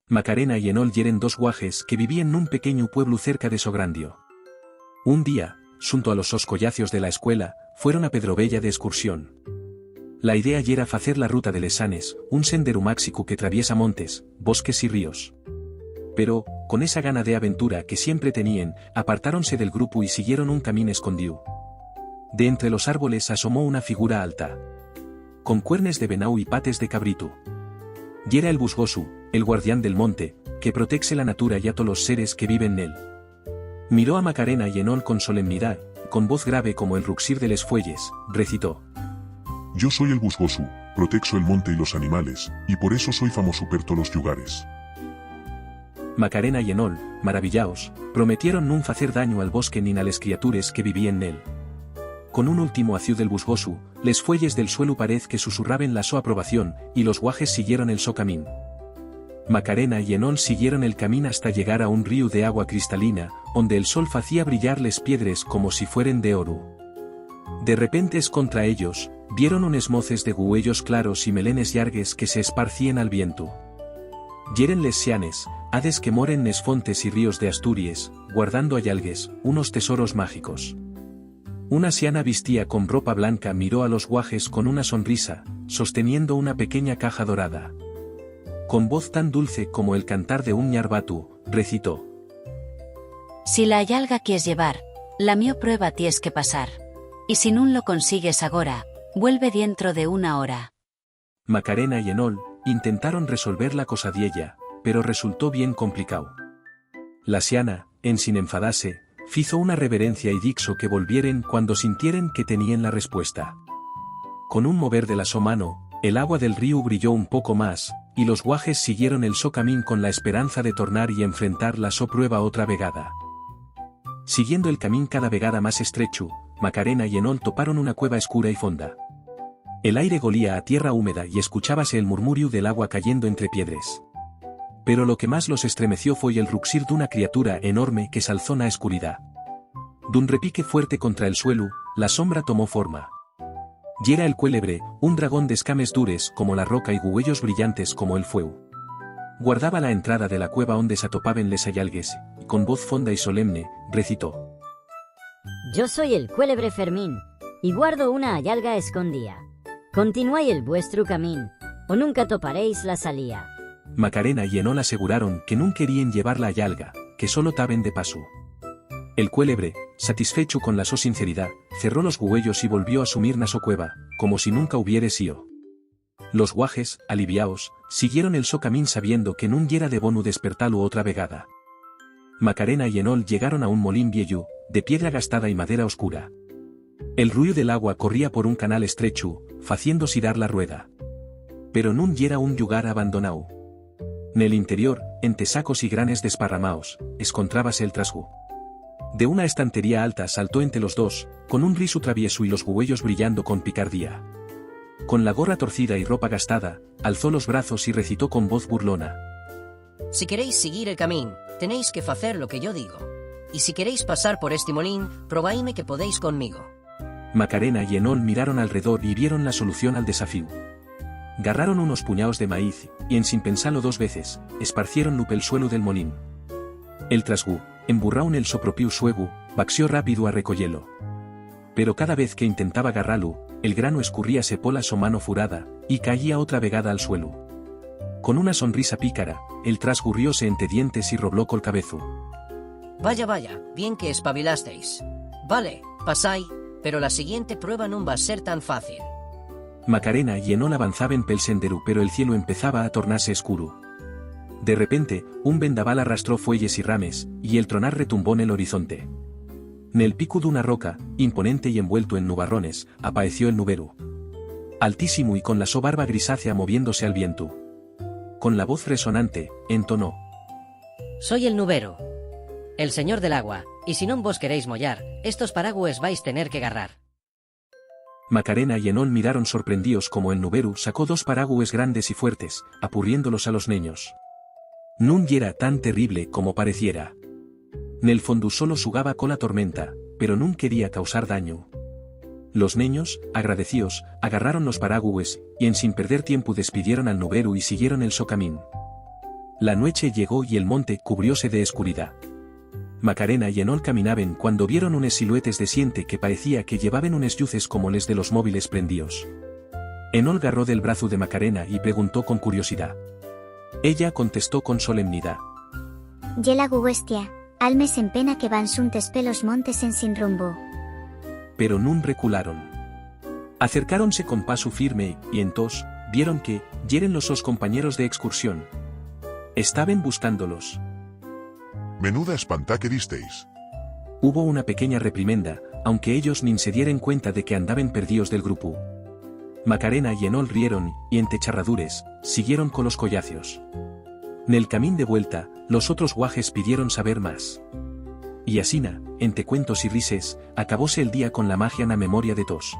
Macarena y Enol yeren dos guajes que vivían en un pequeño pueblo cerca de Sograndio. Un día, junto a los sos collacios de la escuela, fueron a Pedrovella de excursión. La idea yera facer la ruta de Lesanes, un sendero máxico que traviesa montes, bosques y ríos. Pero, con esa gana de aventura que siempre tenían, apartáronse del grupo y siguieron un camino escondido. De entre los árboles asomó una figura alta, con cuernes de venau y pates de cabrito. Yera el Busgosu, el guardián del monte, que protege la natura y a todos los seres que viven en él. Miró a Macarena y Enol con solemnidad, con voz grave como el ruxir de les fuelles, recitó: Yo soy el Busgosu, protexo el monte y los animales, y por eso soy famoso per todos los lugares. Macarena y Enol, maravillaos, prometieron nun facer daño al bosque ni a les criatures que vivían en él. Con un último aciú del Busgosu, les fuelles del suelo parez que susurraban la so aprobación, y los guajes siguieron el so camín. Macarena y Enol siguieron el camino hasta llegar a un río de agua cristalina, donde el sol hacía brillar les piedres como si fueran de oro. De repente contra ellos, vieron unes moces de güellos claros y melenes llargues que se esparcían al viento. Yeren les sianes, hades que moren nes fontes y ríos de Asturias, guardando allalgues, unos tesoros mágicos. Una siana vestía con ropa blanca miró a los guajes con una sonrisa, sosteniendo una pequeña caja dorada. Con voz tan dulce como el cantar de un ñarbatu, recitó: Si la allalga quieres llevar, la mio prueba tienes que pasar. Y si nun lo consigues agora, vuelve dentro de una hora. Macarena y Enol intentaron resolver la cosadiella, pero resultó bien complicado. La siana, en sin enfadarse, fizo una reverencia y dixo que volvieren cuando sintieren que tenían la respuesta. Con un mover de la so mano, el agua del río brilló un poco más, y los guajes siguieron el so camín con la esperanza de tornar y enfrentar la so prueba otra vegada. Siguiendo el camín cada vegada más estrecho, Macarena y Enol toparon una cueva escura y fonda. El aire golía a tierra húmeda y escuchábase el murmurio del agua cayendo entre piedras. Pero lo que más los estremeció fue el ruxir de una criatura enorme que salzó na escuridad. D'un repique fuerte contra el suelo, la sombra tomó forma. Yera el cuélebre, un dragón de escames dures como la roca y güellos brillantes como el fuego. Guardaba la entrada de la cueva donde se atopaban les allalgues, y con voz fonda y solemne, recitó: Yo soy el cuélebre Fermín, y guardo una allalga escondida. Continuáis el vuestro camín, o nunca toparéis la salía. Macarena y Enol aseguraron que no querían llevar la allalga, que solo taben de paso. El cuélebre, satisfecho con la so sinceridad, cerró los güellos y volvió a sumir na so cueva, como si nunca hubiere sido. Los guajes, aliviaos, siguieron el so camín sabiendo que nun yera de bonu despertalu otra vegada. Macarena y Enol llegaron a un molín viejo, de piedra gastada y madera oscura. El ruido del agua corría por un canal estrecho, faciendo sirar la rueda. Pero nun yera un lugar abandonado. Nel interior, entre sacos y granes desparramaos, encontrábase el trasgu. De una estantería alta saltó entre los dos, con un risu travieso y los güellos brillando con picardía. Con la gorra torcida y ropa gastada, alzó los brazos y recitó con voz burlona: Si queréis seguir el camino, tenéis que hacer lo que yo digo. Y si queréis pasar por este molín, probadme que podéis conmigo. Macarena y Enol miraron alrededor y vieron la solución al desafío. Garraron unos puñados de maíz, y en sin pensarlo dos veces, esparcieron pel suelo del molín. El trasgu, emburrao en el so propiu suegu, vaxió rápido a recollelo. Pero cada vez que intentaba agarrarlo, el grano escurríase pola so mano furada, y caía otra vegada al suelo. Con una sonrisa pícara, el trasgu rióse entre dientes y robló col cabezu. Vaya, vaya, bien que espabilasteis. Vale, pasáis, pero la siguiente prueba no va a ser tan fácil. Macarena y Enol avanzaban pel sendero pero el cielo empezaba a tornarse oscuro. De repente, un vendaval arrastró fuelles y rames, y el tronar retumbó en el horizonte. Nel pico de una roca, imponente y envuelto en nubarrones, apareció el nubero. Altísimo y con la so barba grisácea moviéndose al viento. Con la voz resonante, entonó: Soy el nubero, el señor del agua, y si no vos queréis mollar, estos paraguas vais tener que agarrar. Macarena y Enol miraron sorprendidos como el nubero sacó dos paraguas grandes y fuertes, apurriéndolos a los niños. Nun yera tan terrible como pareciera. Nel fondo solo sugaba con la tormenta, pero nun quería causar daño. Los niños, agradecidos, agarraron los paraguas, y en sin perder tiempo despidieron al nubero y siguieron el so camín. La noche llegó y el monte cubrióse de escuridad. Macarena y Enol caminaban cuando vieron unes siluetes de siente que parecía que llevaban unes lluces como les de los móviles prendidos. Enol garró del brazo de Macarena y preguntó con curiosidad. Ella contestó con solemnidad. Ye la gugüestia, almes en pena que van suntes pelos montes en sin rumbo. Pero nun recularon. Acercáronse con paso firme y entos vieron que yeren los sus compañeros de excursión. Estaban buscándolos. Menuda espantá que disteis. Hubo una pequeña reprimenda, aunque ellos nin se dieren cuenta de que andaban perdidos del grupo. Macarena y Enol rieron, y entre charradures, siguieron con los collacios. Nel camín de vuelta, los otros guajes pidieron saber más. Y asina, entre cuentos y rises, acabóse el día con la magia na memoria de tos.